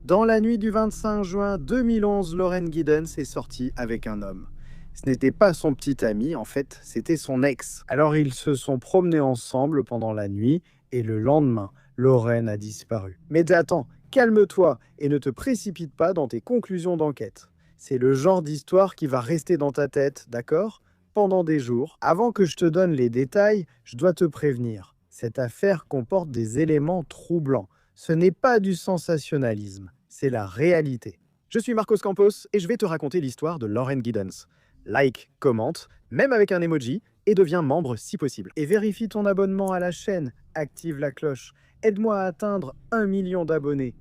Dans la nuit du 25 juin 2011, Lauren Giddens est sortie avec un homme. Ce n'était pas son petit ami, en fait, c'était son ex. Alors ils se sont promenés ensemble pendant la nuit et le lendemain, Lauren a disparu. Mais attends, calme-toi et ne te précipite pas dans tes conclusions d'enquête. C'est le genre d'histoire qui va rester dans ta tête, d'accord? Pendant des jours. Avant que je te donne les détails, je dois te prévenir. Cette affaire comporte des éléments troublants. Ce n'est pas du sensationnalisme, c'est la réalité. Je suis Marcos Campos et je vais te raconter l'histoire de Lauren Giddens. Like, commente, même avec un emoji, et deviens membre si possible. Et vérifie ton abonnement à la chaîne, active la cloche. Aide-moi à atteindre 1 million d'abonnés.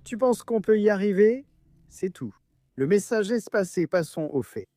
Tu penses qu'on peut y arriver? C'est tout. Le message est passé, passons aux faits.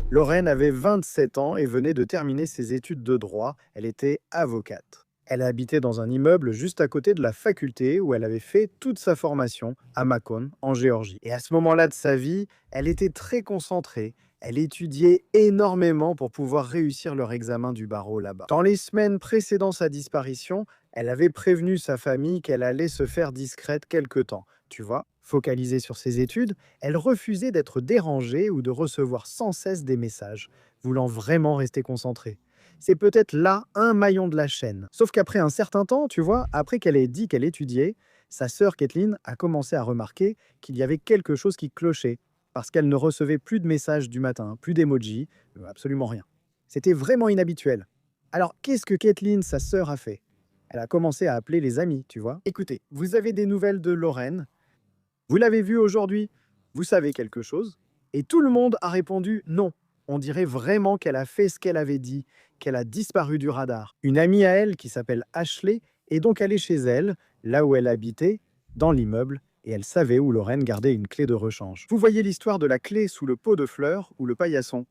Lauren avait 27 ans et venait de terminer ses études de droit. Elle était avocate. Elle habitait dans un immeuble juste à côté de la faculté où elle avait fait toute sa formation à Macon, en Géorgie. Et à ce moment-là de sa vie, elle était très concentrée. Elle étudiait énormément pour pouvoir réussir leur examen du barreau là-bas. Dans les semaines précédant sa disparition, elle avait prévenu sa famille qu'elle allait se faire discrète quelque temps. Tu vois, focalisée sur ses études, elle refusait d'être dérangée ou de recevoir sans cesse des messages, voulant vraiment rester concentrée. C'est peut-être là un maillon de la chaîne. Sauf qu'après un certain temps, tu vois, après qu'elle ait dit qu'elle étudiait, sa sœur Kathleen a commencé à remarquer qu'il y avait quelque chose qui clochait, parce qu'elle ne recevait plus de messages du matin, plus d'emojis, absolument rien. C'était vraiment inhabituel. Alors qu'est-ce que Kathleen, sa sœur, a fait? Elle a commencé à appeler les amis, tu vois. Écoutez, vous avez des nouvelles de Lauren? Vous l'avez vue aujourd'hui? Vous savez quelque chose? Et tout le monde a répondu non. On dirait vraiment qu'elle a fait ce qu'elle avait dit, qu'elle a disparu du radar. Une amie à elle, qui s'appelle Ashley, est donc allée chez elle, là où elle habitait, dans l'immeuble, et elle savait où Lauren gardait une clé de rechange. Vous voyez l'histoire de la clé sous le pot de fleurs ou le paillasson.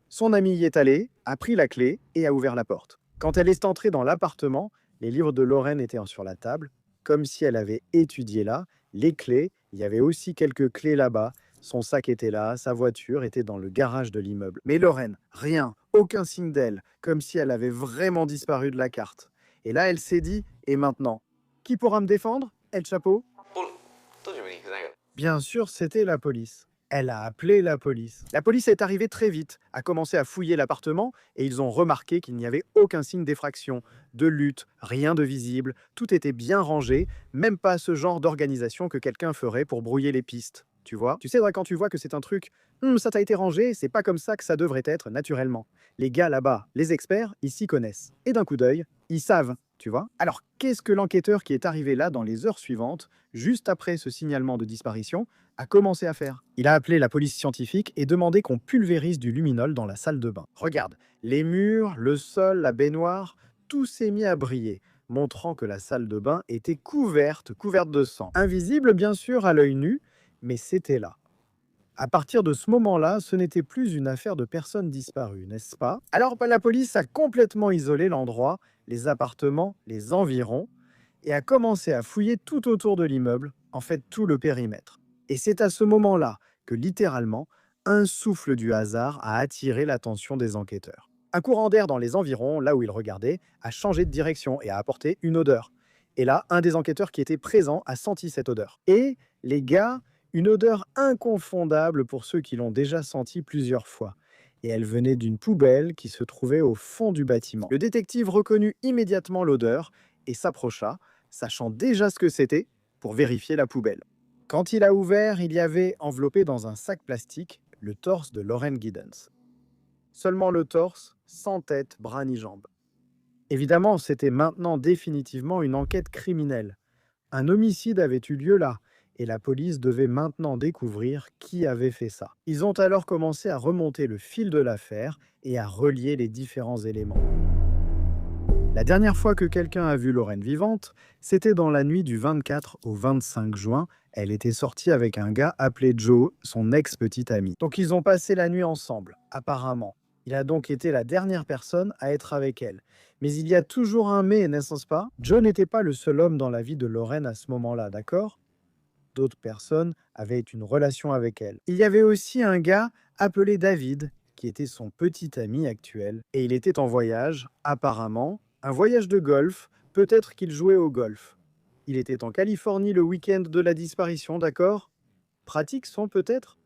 Son amie y est allée, a pris la clé et a ouvert la porte. Quand elle est entrée dans l'appartement, les livres de Lauren étaient sur la table, comme si elle avait étudié là, les clés, il y avait aussi quelques clés là-bas, son sac était là, sa voiture était dans le garage de l'immeuble. Mais Lauren, rien, aucun signe d'elle, comme si elle avait vraiment disparu de la carte. Et là, elle s'est dit, et maintenant? Qui pourra me défendre? El Chapeau? Bien sûr, c'était la police. Elle a appelé la police. La police est arrivée très vite, a commencé à fouiller l'appartement et ils ont remarqué qu'il n'y avait aucun signe d'effraction, de lutte, rien de visible, tout était bien rangé, même pas ce genre d'organisation que quelqu'un ferait pour brouiller les pistes. Tu vois? Tu sais, quand tu vois que c'est un truc, ça t'a été rangé, c'est pas comme ça que ça devrait être naturellement. Les gars là-bas, les experts, ils s'y connaissent. Et d'un coup d'œil, ils savent, tu vois? Alors, qu'est-ce que l'enquêteur qui est arrivé là dans les heures suivantes, juste après ce signalement de disparition, a commencé à faire? Il a appelé la police scientifique et demandé qu'on pulvérise du luminol dans la salle de bain. Regarde, les murs, le sol, la baignoire, tout s'est mis à briller, montrant que la salle de bain était couverte de sang. Invisible bien sûr à l'œil nu, mais c'était là. À partir de ce moment-là, ce n'était plus une affaire de personnes disparues, n'est-ce pas? Alors la police a complètement isolé l'endroit, les appartements, les environs, et a commencé à fouiller tout autour de l'immeuble, en fait tout le périmètre. Et c'est à ce moment-là que littéralement, un souffle du hasard a attiré l'attention des enquêteurs. Un courant d'air dans les environs, là où ils regardaient, a changé de direction et a apporté une odeur. Et là, un des enquêteurs qui était présent a senti cette odeur. Et les gars, une odeur inconfondable pour ceux qui l'ont déjà sentie plusieurs fois. Et elle venait d'une poubelle qui se trouvait au fond du bâtiment. Le détective reconnut immédiatement l'odeur et s'approcha, sachant déjà ce que c'était, pour vérifier la poubelle. Quand il a ouvert, il y avait, enveloppé dans un sac plastique, le torse de Lauren Giddens. Seulement le torse, sans tête, bras ni jambes. Évidemment, c'était maintenant définitivement une enquête criminelle. Un homicide avait eu lieu là, et la police devait maintenant découvrir qui avait fait ça. Ils ont alors commencé à remonter le fil de l'affaire et à relier les différents éléments. La dernière fois que quelqu'un a vu Lauren vivante, c'était dans la nuit du 24 au 25 juin. Elle était sortie avec un gars appelé Joe, son ex-petit ami. Donc ils ont passé la nuit ensemble, apparemment. Il a donc été la dernière personne à être avec elle. Mais il y a toujours un mais, n'est-ce pas? Joe n'était pas le seul homme dans la vie de Lauren à ce moment-là, d'accord? D'autres personnes avaient une relation avec elle. Il y avait aussi un gars appelé David, qui était son petit ami actuel, et il était en voyage, apparemment, un voyage de golf Peut-être qu'il jouait au golf. Il était en Californie le week-end de la disparition, d'accord? Pratique son peut-être?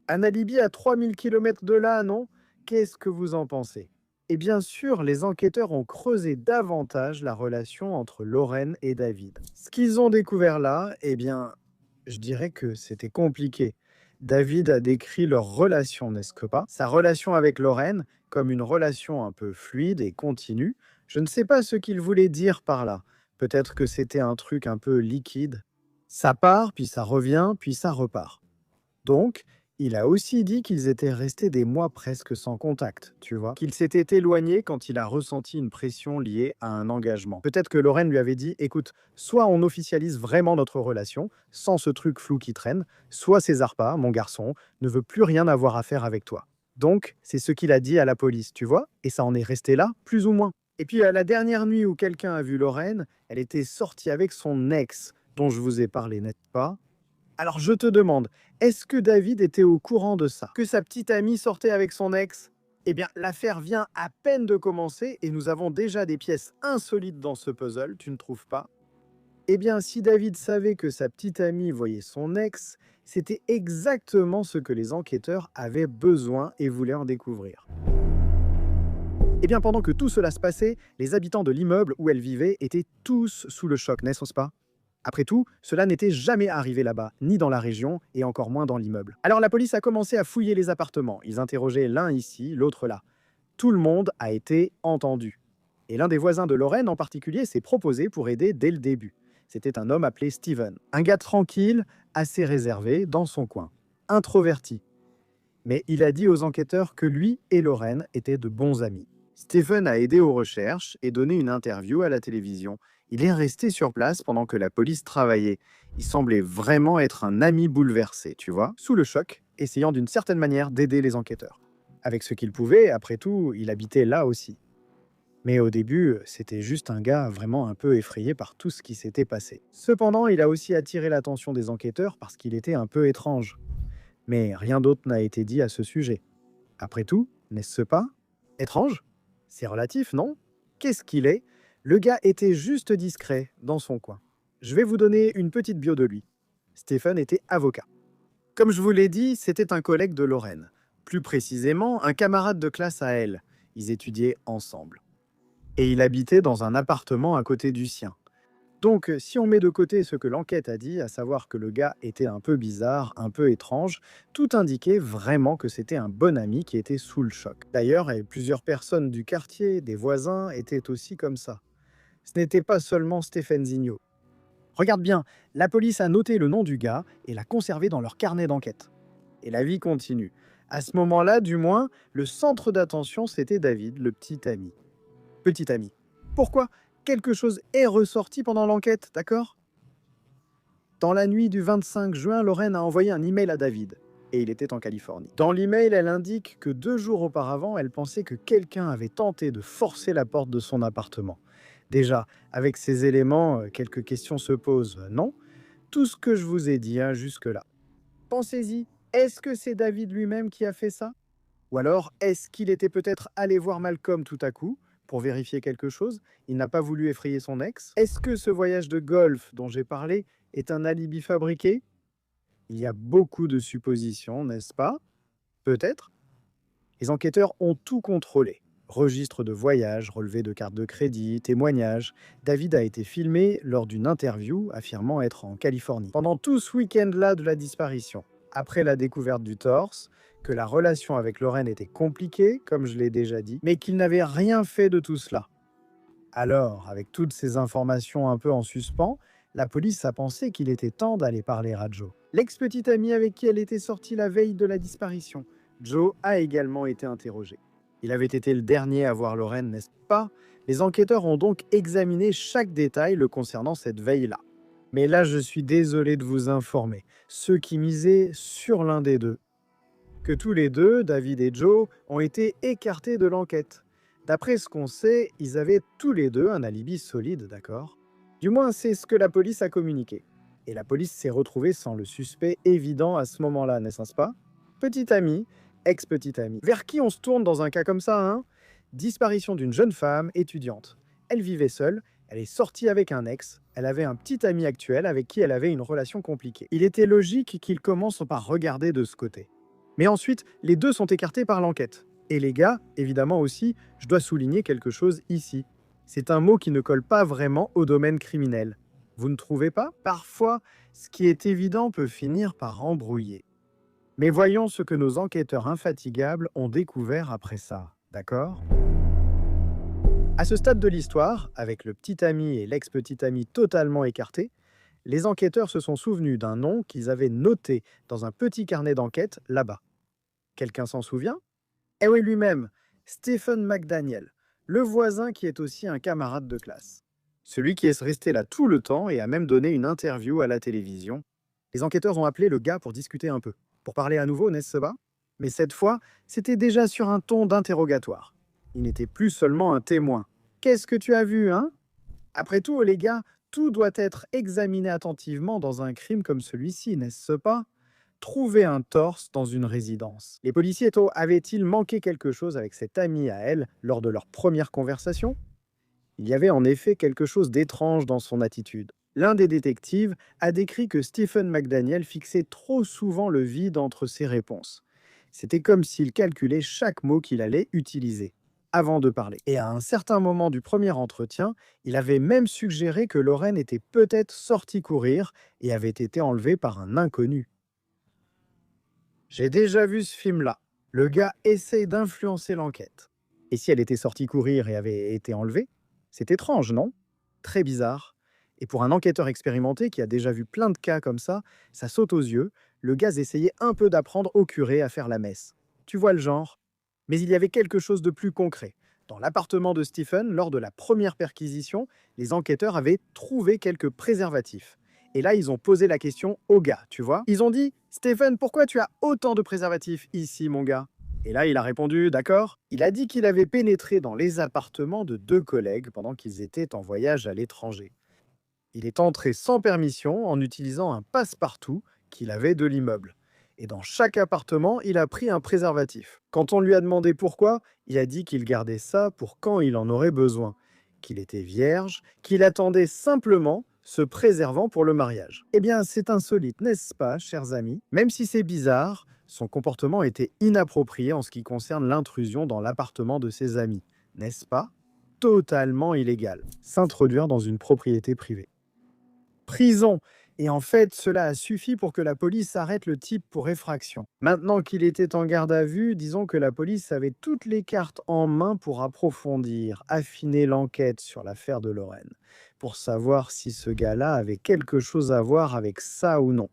Un alibi à 3000 km de là, non? Qu'est-ce que vous en pensez? Et bien sûr, les enquêteurs ont creusé davantage la relation entre Lorraine et David. Ce qu'ils ont découvert là, eh bien, je dirais que c'était compliqué. David a décrit leur relation, n'est-ce que pas? Sa relation avec Lorraine comme une relation un peu fluide et continue. Je ne sais pas ce qu'il voulait dire par là. Peut-être que c'était un truc un peu liquide. Ça part, puis ça revient, puis ça repart. Donc, il a aussi dit qu'ils étaient restés des mois presque sans contact, tu vois, qu'il s'était éloigné quand il a ressenti une pression liée à un engagement. Peut-être que Lorraine lui avait dit, écoute, soit on officialise vraiment notre relation, sans ce truc flou qui traîne, soit César pas, mon garçon, ne veut plus rien avoir à faire avec toi. Donc, c'est ce qu'il a dit à la police, tu vois, et ça en est resté là, plus ou moins. Et puis, à la dernière nuit où quelqu'un a vu Lorraine, elle était sortie avec son ex, dont je vous ai parlé, n'est-ce pas? Alors je te demande, est-ce que David était au courant de ça? Que sa petite amie sortait avec son ex? Eh bien, l'affaire vient à peine de commencer et nous avons déjà des pièces insolites dans ce puzzle, tu ne trouves pas? Eh bien, si David savait que sa petite amie voyait son ex, c'était exactement ce que les enquêteurs avaient besoin et voulaient en découvrir. Eh bien, pendant que tout cela se passait, les habitants de l'immeuble où elle vivait étaient tous sous le choc, n'est-ce pas? Après tout, cela n'était jamais arrivé là-bas, ni dans la région, et encore moins dans l'immeuble. Alors la police a commencé à fouiller les appartements. Ils interrogeaient l'un ici, l'autre là. Tout le monde a été entendu. Et l'un des voisins de Lorraine en particulier s'est proposé pour aider dès le début. C'était un homme appelé Steven. Un gars tranquille, assez réservé, dans son coin. Introverti. Mais il a dit aux enquêteurs que lui et Lorraine étaient de bons amis. Stephen a aidé aux recherches et donné une interview à la télévision. Il est resté sur place pendant que la police travaillait. Il semblait vraiment être un ami bouleversé, tu vois, sous le choc, essayant d'une certaine manière d'aider les enquêteurs. Avec ce qu'il pouvait, après tout, il habitait là aussi. Mais au début, c'était juste un gars vraiment un peu effrayé par tout ce qui s'était passé. Cependant, il a aussi attiré l'attention des enquêteurs parce qu'il était un peu étrange. Mais rien d'autre n'a été dit à ce sujet. Après tout, n'est-ce pas? Étrange? C'est relatif, non? Qu'est-ce qu'il est? Le gars était juste discret dans son coin. Je vais vous donner une petite bio de lui. Stephen était avocat. Comme je vous l'ai dit, c'était un collègue de Lorraine. Plus précisément, un camarade de classe à elle. Ils étudiaient ensemble. Et il habitait dans un appartement à côté du sien. Donc, si on met de côté ce que l'enquête a dit, à savoir que le gars était un peu bizarre, un peu étrange, tout indiquait vraiment que c'était un bon ami qui était sous le choc. D'ailleurs, plusieurs personnes du quartier, des voisins, étaient aussi comme ça. Ce n'était pas seulement Stéphane Zigno. Regarde bien, la police a noté le nom du gars et l'a conservé dans leur carnet d'enquête. Et la vie continue. À ce moment-là, du moins, le centre d'attention, c'était David, le petit ami. Petit ami. Pourquoi? Quelque chose est ressorti pendant l'enquête, d'accord? Dans la nuit du 25 juin, Lorraine a envoyé un email à David. Et il était en Californie. Dans l'email, elle indique que 2 jours auparavant, elle pensait que quelqu'un avait tenté de forcer la porte de son appartement. Déjà, avec ces éléments, quelques questions se posent, non? Tout ce que je vous ai dit jusque-là. Pensez-y, est-ce que c'est David lui-même qui a fait ça? Ou alors, est-ce qu'il était peut-être allé voir Malcolm tout à coup pour vérifier quelque chose? Il n'a pas voulu effrayer son ex? Est-ce que ce voyage de golf dont j'ai parlé est un alibi fabriqué? Il y a beaucoup de suppositions, n'est-ce pas? Peut-être. Les enquêteurs ont tout contrôlé. Registre de voyage, relevé de carte de crédit, témoignages. David a été filmé lors d'une interview affirmant être en Californie. Pendant tout ce week-end-là de la disparition, après la découverte du torse, que la relation avec Lorraine était compliquée, comme je l'ai déjà dit, mais qu'il n'avait rien fait de tout cela. Alors, avec toutes ces informations un peu en suspens, la police a pensé qu'il était temps d'aller parler à Joe. L'ex-petite amie avec qui elle était sortie la veille de la disparition. Joe a également été interrogé. Il avait été le dernier à voir Lorraine, n'est-ce pas? Les enquêteurs ont donc examiné chaque détail le concernant cette veille-là. Mais là, je suis désolé de vous informer, ceux qui misaient sur l'un des deux, que tous les deux, David et Joe, ont été écartés de l'enquête. D'après ce qu'on sait, ils avaient tous les deux un alibi solide, d'accord? Du moins, c'est ce que la police a communiqué. Et la police s'est retrouvée sans le suspect évident à ce moment-là, n'est-ce pas? Petite amie, ex-petite amie. Vers qui on se tourne dans un cas comme ça, hein? Disparition d'une jeune femme étudiante. Elle vivait seule, elle est sortie avec un ex, elle avait un petit ami actuel avec qui elle avait une relation compliquée. Il était logique qu'ils commencent par regarder de ce côté. Mais ensuite, les deux sont écartés par l'enquête. Et les gars, évidemment aussi, je dois souligner quelque chose ici. C'est un mot qui ne colle pas vraiment au domaine criminel. Vous ne trouvez pas? Parfois, ce qui est évident peut finir par embrouiller. Mais voyons ce que nos enquêteurs infatigables ont découvert après ça, d'accord? À ce stade de l'histoire, avec le petit ami et l'ex-petit ami totalement écartés, les enquêteurs se sont souvenus d'un nom qu'ils avaient noté dans un petit carnet d'enquête là-bas. Quelqu'un s'en souvient? Eh oui, lui-même, Stephen McDaniel, le voisin qui est aussi un camarade de classe. Celui qui est resté là tout le temps et a même donné une interview à la télévision. Les enquêteurs ont appelé le gars pour discuter un peu, pour parler à nouveau, n'est-ce pas? Mais cette fois, c'était déjà sur un ton d'interrogatoire. Il n'était plus seulement un témoin. Qu'est-ce que tu as vu, hein? Après tout, les gars, tout doit être examiné attentivement dans un crime comme celui-ci, n'est-ce pas? Trouver un torse dans une résidence. Les policiers avaient-ils manqué quelque chose avec cette amie à elle lors de leur première conversation? Il y avait en effet quelque chose d'étrange dans son attitude. L'un des détectives a décrit que Stephen McDaniel fixait trop souvent le vide entre ses réponses. C'était comme s'il calculait chaque mot qu'il allait utiliser avant de parler. Et à un certain moment du premier entretien, il avait même suggéré que Lorraine était peut-être sortie courir et avait été enlevée par un inconnu. J'ai déjà vu ce film-là. Le gars essaye d'influencer l'enquête. Et si elle était sortie courir et avait été enlevée? C'est étrange, non? Très bizarre. Et pour un enquêteur expérimenté qui a déjà vu plein de cas comme ça saute aux yeux. Le gars essayait un peu d'apprendre au curé à faire la messe. Tu vois le genre? Mais il y avait quelque chose de plus concret. Dans l'appartement de Stephen, lors de la première perquisition, les enquêteurs avaient trouvé quelques préservatifs. Et là, ils ont posé la question au gars, tu vois. Ils ont dit: Stephen, pourquoi tu as autant de préservatifs ici, mon gars? Et là, il a répondu: d'accord. Il a dit qu'il avait pénétré dans les appartements de deux collègues pendant qu'ils étaient en voyage à l'étranger. Il est entré sans permission en utilisant un passe-partout qu'il avait de l'immeuble. Et dans chaque appartement, il a pris un préservatif. Quand on lui a demandé pourquoi, il a dit qu'il gardait ça pour quand il en aurait besoin, qu'il était vierge, qu'il attendait simplement se préservant pour le mariage. Eh bien, c'est insolite, n'est-ce pas, chers amis? Même si c'est bizarre, son comportement était inapproprié en ce qui concerne l'intrusion dans l'appartement de ses amis, n'est-ce pas? Totalement illégal. S'introduire dans une propriété privée. Prison. Et en fait, cela a suffi pour que la police arrête le type pour effraction. Maintenant qu'il était en garde à vue, disons que la police avait toutes les cartes en main pour approfondir, affiner l'enquête sur l'affaire de Lorraine, pour savoir si ce gars-là avait quelque chose à voir avec ça ou non.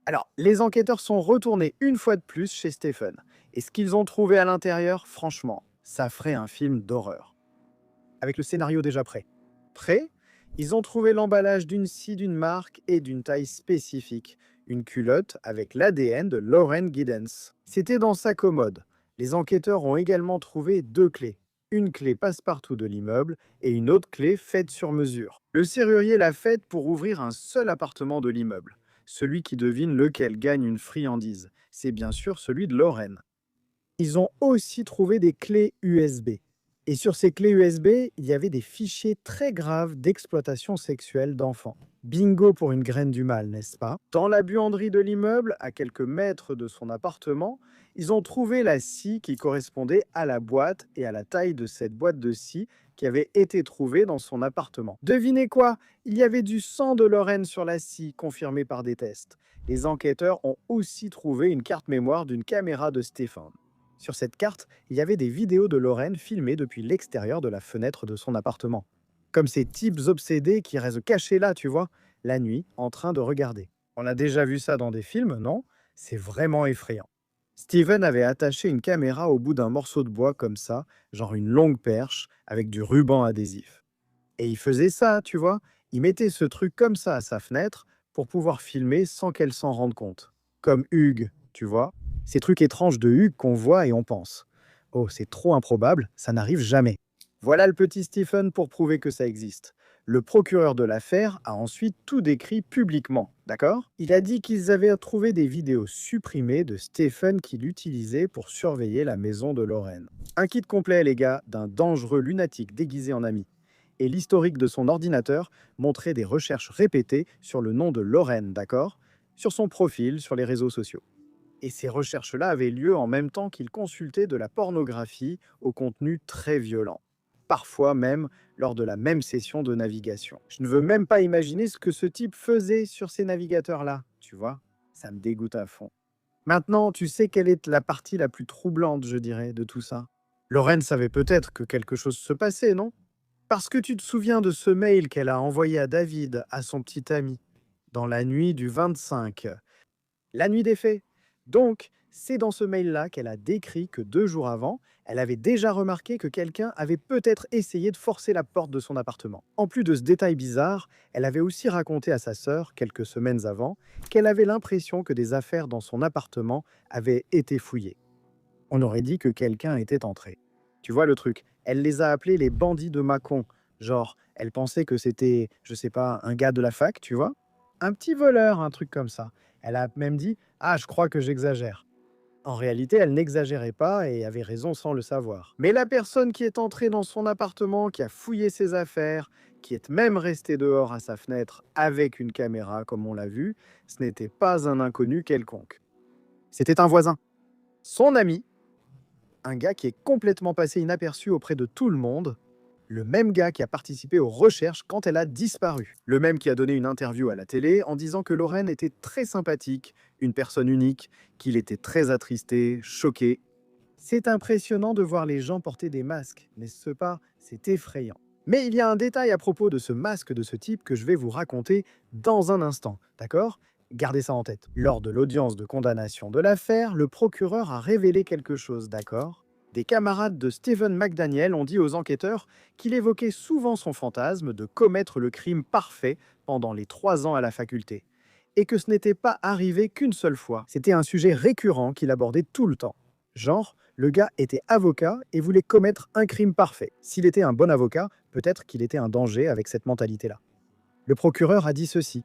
Alors, les enquêteurs sont retournés une fois de plus chez Stephen. Et ce qu'ils ont trouvé à l'intérieur, franchement, ça ferait un film d'horreur. Avec le scénario déjà prêt. Prêt? Ils ont trouvé l'emballage d'une scie d'une marque et d'une taille spécifique, une culotte avec l'ADN de Lauren Giddens. C'était dans sa commode. Les enquêteurs ont également trouvé deux clés. Une clé passe-partout de l'immeuble et une autre clé faite sur mesure. Le serrurier l'a faite pour ouvrir un seul appartement de l'immeuble. Celui qui devine lequel gagne une friandise. C'est bien sûr celui de Lauren. Ils ont aussi trouvé des clés USB. Et sur ces clés USB, il y avait des fichiers très graves d'exploitation sexuelle d'enfants. Bingo pour une graine du mal, n'est-ce pas? Dans la buanderie de l'immeuble, à quelques mètres de son appartement, ils ont trouvé la scie qui correspondait à la boîte et à la taille de cette boîte de scie qui avait été trouvée dans son appartement. Devinez quoi? Il y avait du sang de Lorraine sur la scie, confirmé par des tests. Les enquêteurs ont aussi trouvé une carte mémoire d'une caméra de Stéphane. Sur cette carte, il y avait des vidéos de Lorraine filmées depuis l'extérieur de la fenêtre de son appartement. Comme ces types obsédés qui restent cachés là, tu vois, la nuit, en train de regarder. On a déjà vu ça dans des films, non? C'est vraiment effrayant. Steven avait attaché une caméra au bout d'un morceau de bois comme ça, genre une longue perche, avec du ruban adhésif. Et il faisait ça, tu vois, il mettait ce truc comme ça à sa fenêtre pour pouvoir filmer sans qu'elle s'en rende compte. Comme Hugues, tu vois. Ces trucs étranges de Hugues qu'on voit et on pense: oh, c'est trop improbable, ça n'arrive jamais. Voilà le petit Stephen pour prouver que ça existe. Le procureur de l'affaire a ensuite tout décrit publiquement, d'accord? Il a dit qu'ils avaient trouvé des vidéos supprimées de Stephen qu'il utilisait pour surveiller la maison de Lorraine. Un kit complet, les gars, d'un dangereux lunatique déguisé en ami. Et l'historique de son ordinateur montrait des recherches répétées sur le nom de Lorraine, d'accord? Sur son profil, sur les réseaux sociaux. Et ces recherches-là avaient lieu en même temps qu'il consultait de la pornographie au contenu très violent. Parfois même lors de la même session de navigation. Je ne veux même pas imaginer ce que ce type faisait sur ces navigateurs-là, tu vois? Ça me dégoûte à fond. Maintenant, tu sais quelle est la partie la plus troublante, je dirais, de tout ça? Lorraine savait peut-être que quelque chose se passait, non? Parce que tu te souviens de ce mail qu'elle a envoyé à David, à son petit ami, dans la nuit du 25. La nuit des faits. Donc, c'est dans ce mail-là qu'elle a décrit que 2 jours avant, elle avait déjà remarqué que quelqu'un avait peut-être essayé de forcer la porte de son appartement. En plus de ce détail bizarre, elle avait aussi raconté à sa sœur, quelques semaines avant, qu'elle avait l'impression que des affaires dans son appartement avaient été fouillées. On aurait dit que quelqu'un était entré. Tu vois le truc? Elle les a appelés les bandits de Mâcon. Genre, elle pensait que c'était, je sais pas, un gars de la fac, tu vois? Un petit voleur, un truc comme ça. Elle a même dit: «Ah, je crois que j'exagère». En réalité, elle n'exagérait pas et avait raison sans le savoir. Mais la personne qui est entrée dans son appartement, qui a fouillé ses affaires, qui est même restée dehors à sa fenêtre avec une caméra, comme on l'a vu, ce n'était pas un inconnu quelconque. C'était un voisin. Son ami, un gars qui est complètement passé inaperçu auprès de tout le monde, le même gars qui a participé aux recherches quand elle a disparu. Le même qui a donné une interview à la télé en disant que Lorraine était très sympathique, une personne unique, qu'il était très attristé, choqué. C'est impressionnant de voir les gens porter des masques, n'est-ce pas? C'est effrayant. Mais il y a un détail à propos de ce masque de ce type que je vais vous raconter dans un instant, d'accord? Gardez ça en tête. Lors de l'audience de condamnation de l'affaire, le procureur a révélé quelque chose, d'accord? Des camarades de Stephen McDaniel ont dit aux enquêteurs qu'il évoquait souvent son fantasme de commettre le crime parfait pendant les 3 ans à la faculté, et que ce n'était pas arrivé qu'une seule fois. C'était un sujet récurrent qu'il abordait tout le temps. Genre, le gars était avocat et voulait commettre un crime parfait. S'il était un bon avocat, peut-être qu'il était un danger avec cette mentalité-là. Le procureur a dit ceci: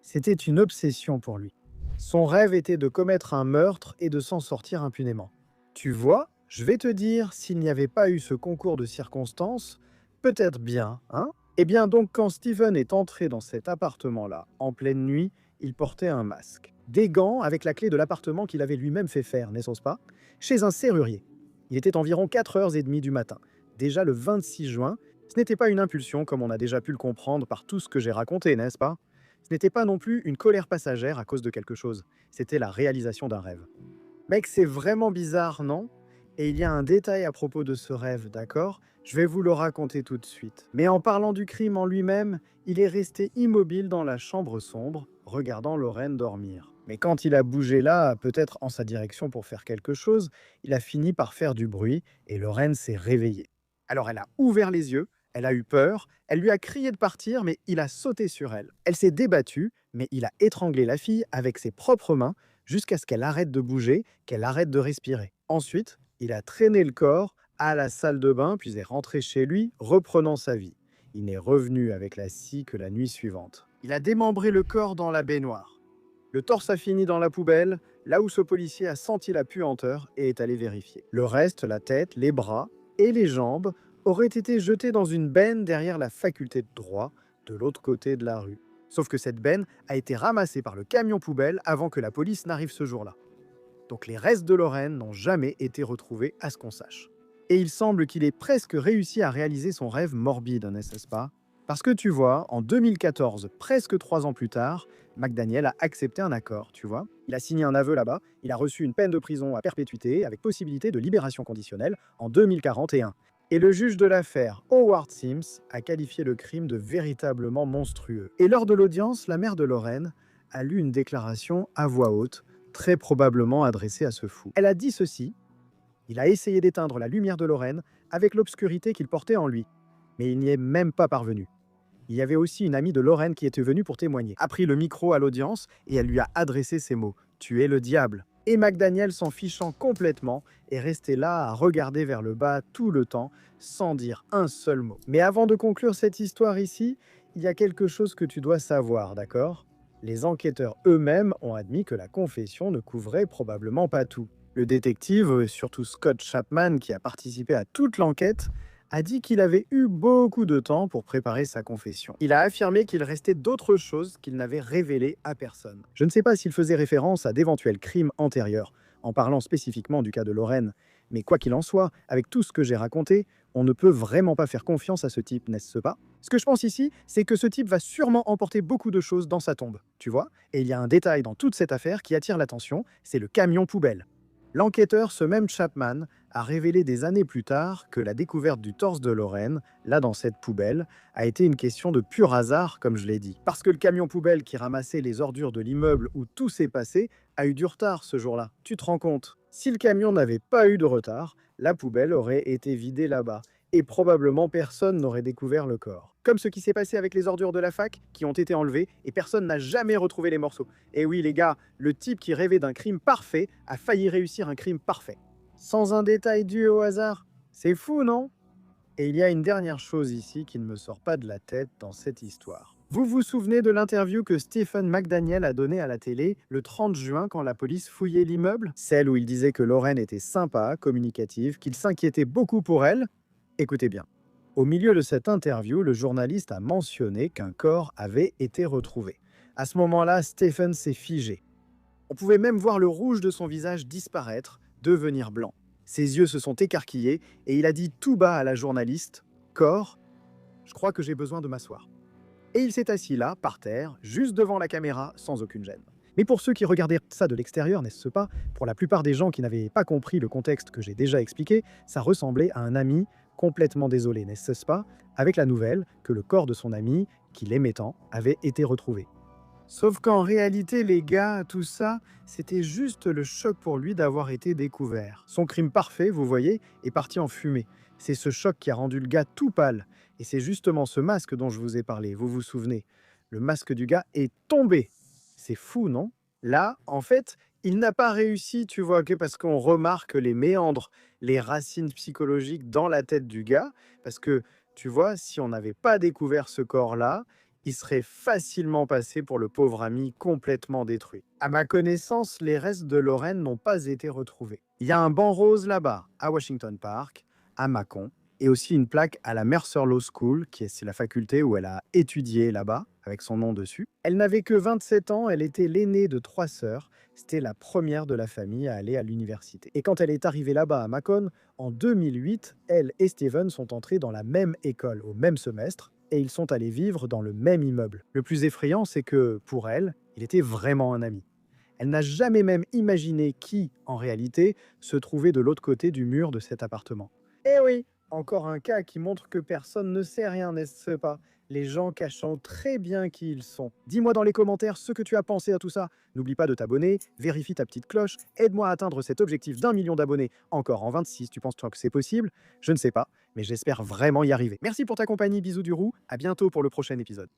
c'était une obsession pour lui. Son rêve était de commettre un meurtre et de s'en sortir impunément. Tu vois, je vais te dire, s'il n'y avait pas eu ce concours de circonstances, peut-être bien, hein? Eh bien donc, quand Steven est entré dans cet appartement-là, en pleine nuit, il portait un masque. Des gants avec la clé de l'appartement qu'il avait lui-même fait faire, n'est-ce pas? Chez un serrurier. Il était environ 4h30 du matin. Déjà le 26 juin, ce n'était pas une impulsion comme on a déjà pu le comprendre par tout ce que j'ai raconté, n'est-ce pas? Ce n'était pas non plus une colère passagère à cause de quelque chose. C'était la réalisation d'un rêve. Mec, c'est vraiment bizarre, non? Et il y a un détail à propos de ce rêve, d'accord? Je vais vous le raconter tout de suite. Mais en parlant du crime en lui-même, il est resté immobile dans la chambre sombre, regardant Lorraine dormir. Mais quand il a bougé là, peut-être en sa direction pour faire quelque chose, il a fini par faire du bruit et Lorraine s'est réveillée. Alors elle a ouvert les yeux, elle a eu peur, elle lui a crié de partir, mais il a sauté sur elle. Elle s'est débattue, mais il a étranglé la fille avec ses propres mains jusqu'à ce qu'elle arrête de bouger, qu'elle arrête de respirer. Ensuite, il a traîné le corps à la salle de bain, puis est rentré chez lui, reprenant sa vie. Il n'est revenu avec la scie que la nuit suivante. Il a démembré le corps dans la baignoire. Le torse a fini dans la poubelle, là où ce policier a senti la puanteur et est allé vérifier. Le reste, la tête, les bras et les jambes, auraient été jetés dans une benne derrière la faculté de droit, de l'autre côté de la rue. Sauf que cette benne a été ramassée par le camion poubelle avant que la police n'arrive ce jour-là. Donc les restes de Lorraine n'ont jamais été retrouvés à ce qu'on sache. Et il semble qu'il ait presque réussi à réaliser son rêve morbide, n'est-ce pas? Parce que tu vois, en 2014, presque 3 ans plus tard, McDaniel a accepté un accord, tu vois. Il a signé un aveu là-bas, il a reçu une peine de prison à perpétuité avec possibilité de libération conditionnelle en 2041. Et le juge de l'affaire, Howard Sims, a qualifié le crime de véritablement monstrueux. Et lors de l'audience, la mère de Lorraine a lu une déclaration à voix haute, très probablement adressée à ce fou. Elle a dit ceci: il a essayé d'éteindre la lumière de Lorraine avec l'obscurité qu'il portait en lui, mais il n'y est même pas parvenu. Il y avait aussi une amie de Lorraine qui était venue pour témoigner, a pris le micro à l'audience et elle lui a adressé ces mots: tu es le diable. Et McDaniel, s'en fichant complètement, est resté là à regarder vers le bas tout le temps, sans dire un seul mot. Mais avant de conclure cette histoire ici, il y a quelque chose que tu dois savoir, d'accord? Les enquêteurs eux-mêmes ont admis que la confession ne couvrait probablement pas tout. Le détective, surtout Scott Chapman, qui a participé à toute l'enquête, a dit qu'il avait eu beaucoup de temps pour préparer sa confession. Il a affirmé qu'il restait d'autres choses qu'il n'avait révélées à personne. Je ne sais pas s'il faisait référence à d'éventuels crimes antérieurs, en parlant spécifiquement du cas de Lorraine, mais quoi qu'il en soit, avec tout ce que j'ai raconté, on ne peut vraiment pas faire confiance à ce type, n'est-ce pas? Ce que je pense ici, c'est que ce type va sûrement emporter beaucoup de choses dans sa tombe, tu vois? Et il y a un détail dans toute cette affaire qui attire l'attention, c'est le camion poubelle. L'enquêteur, ce même Chapman, a révélé des années plus tard que la découverte du torse de Lorraine, là dans cette poubelle, a été une question de pur hasard, comme je l'ai dit. Parce que le camion poubelle qui ramassait les ordures de l'immeuble où tout s'est passé a eu du retard ce jour-là. Tu te rends compte? Si le camion n'avait pas eu de retard, la poubelle aurait été vidée là-bas. Et probablement personne n'aurait découvert le corps. Comme ce qui s'est passé avec les ordures de la fac, qui ont été enlevées, et personne n'a jamais retrouvé les morceaux. Et oui les gars, le type qui rêvait d'un crime parfait a failli réussir un crime parfait. Sans un détail dû au hasard. C'est fou, non? Et il y a une dernière chose ici qui ne me sort pas de la tête dans cette histoire. Vous vous souvenez de l'interview que Stephen McDaniel a donnée à la télé le 30 juin quand la police fouillait l'immeuble? Celle où il disait que Lorraine était sympa, communicative, qu'il s'inquiétait beaucoup pour elle? Écoutez bien. Au milieu de cette interview, le journaliste a mentionné qu'un corps avait été retrouvé. À ce moment-là, Stephen s'est figé. On pouvait même voir le rouge de son visage disparaître, devenir blanc. Ses yeux se sont écarquillés et il a dit tout bas à la journaliste « Corps, je crois que j'ai besoin de m'asseoir ». Et il s'est assis là, par terre, juste devant la caméra, sans aucune gêne. Mais pour ceux qui regardaient ça de l'extérieur, n'est-ce pas, pour la plupart des gens qui n'avaient pas compris le contexte que j'ai déjà expliqué, ça ressemblait à un ami complètement désolé, n'est-ce pas, avec la nouvelle que le corps de son ami, qu'il aimait tant, avait été retrouvé. Sauf qu'en réalité, les gars, tout ça, c'était juste le choc pour lui d'avoir été découvert. Son crime parfait, vous voyez, est parti en fumée. C'est ce choc qui a rendu le gars tout pâle. Et c'est justement ce masque dont je vous ai parlé, vous vous souvenez. Le masque du gars est tombé. C'est fou, non? Là, en fait, il n'a pas réussi, tu vois, que parce qu'on remarque les méandres, les racines psychologiques dans la tête du gars. Parce que, tu vois, si on n'avait pas découvert ce corps-là, il serait facilement passé pour le pauvre ami complètement détruit. À ma connaissance, les restes de Lorraine n'ont pas été retrouvés. Il y a un banc rose là-bas, à Washington Park, à Mâcon, et aussi une plaque à la Mercer Law School, c'est la faculté où elle a étudié là-bas, avec son nom dessus. Elle n'avait que 27 ans, elle était l'aînée de 3 sœurs, c'était la première de la famille à aller à l'université. Et quand elle est arrivée là-bas à Macon, en 2008, elle et Steven sont entrés dans la même école, au même semestre, et ils sont allés vivre dans le même immeuble. Le plus effrayant, c'est que, pour elle, il était vraiment un ami. Elle n'a jamais même imaginé qui, en réalité, se trouvait de l'autre côté du mur de cet appartement. Eh oui, encore un cas qui montre que personne ne sait rien, n'est-ce pas? Les gens cachant très bien qui ils sont. Dis-moi dans les commentaires ce que tu as pensé à tout ça. N'oublie pas de t'abonner, vérifie ta petite cloche, aide-moi à atteindre cet objectif d'1 million d'abonnés encore en 26. Tu penses toi que c'est possible? Je ne sais pas, mais j'espère vraiment y arriver. Merci pour ta compagnie, bisous du roux, à bientôt pour le prochain épisode.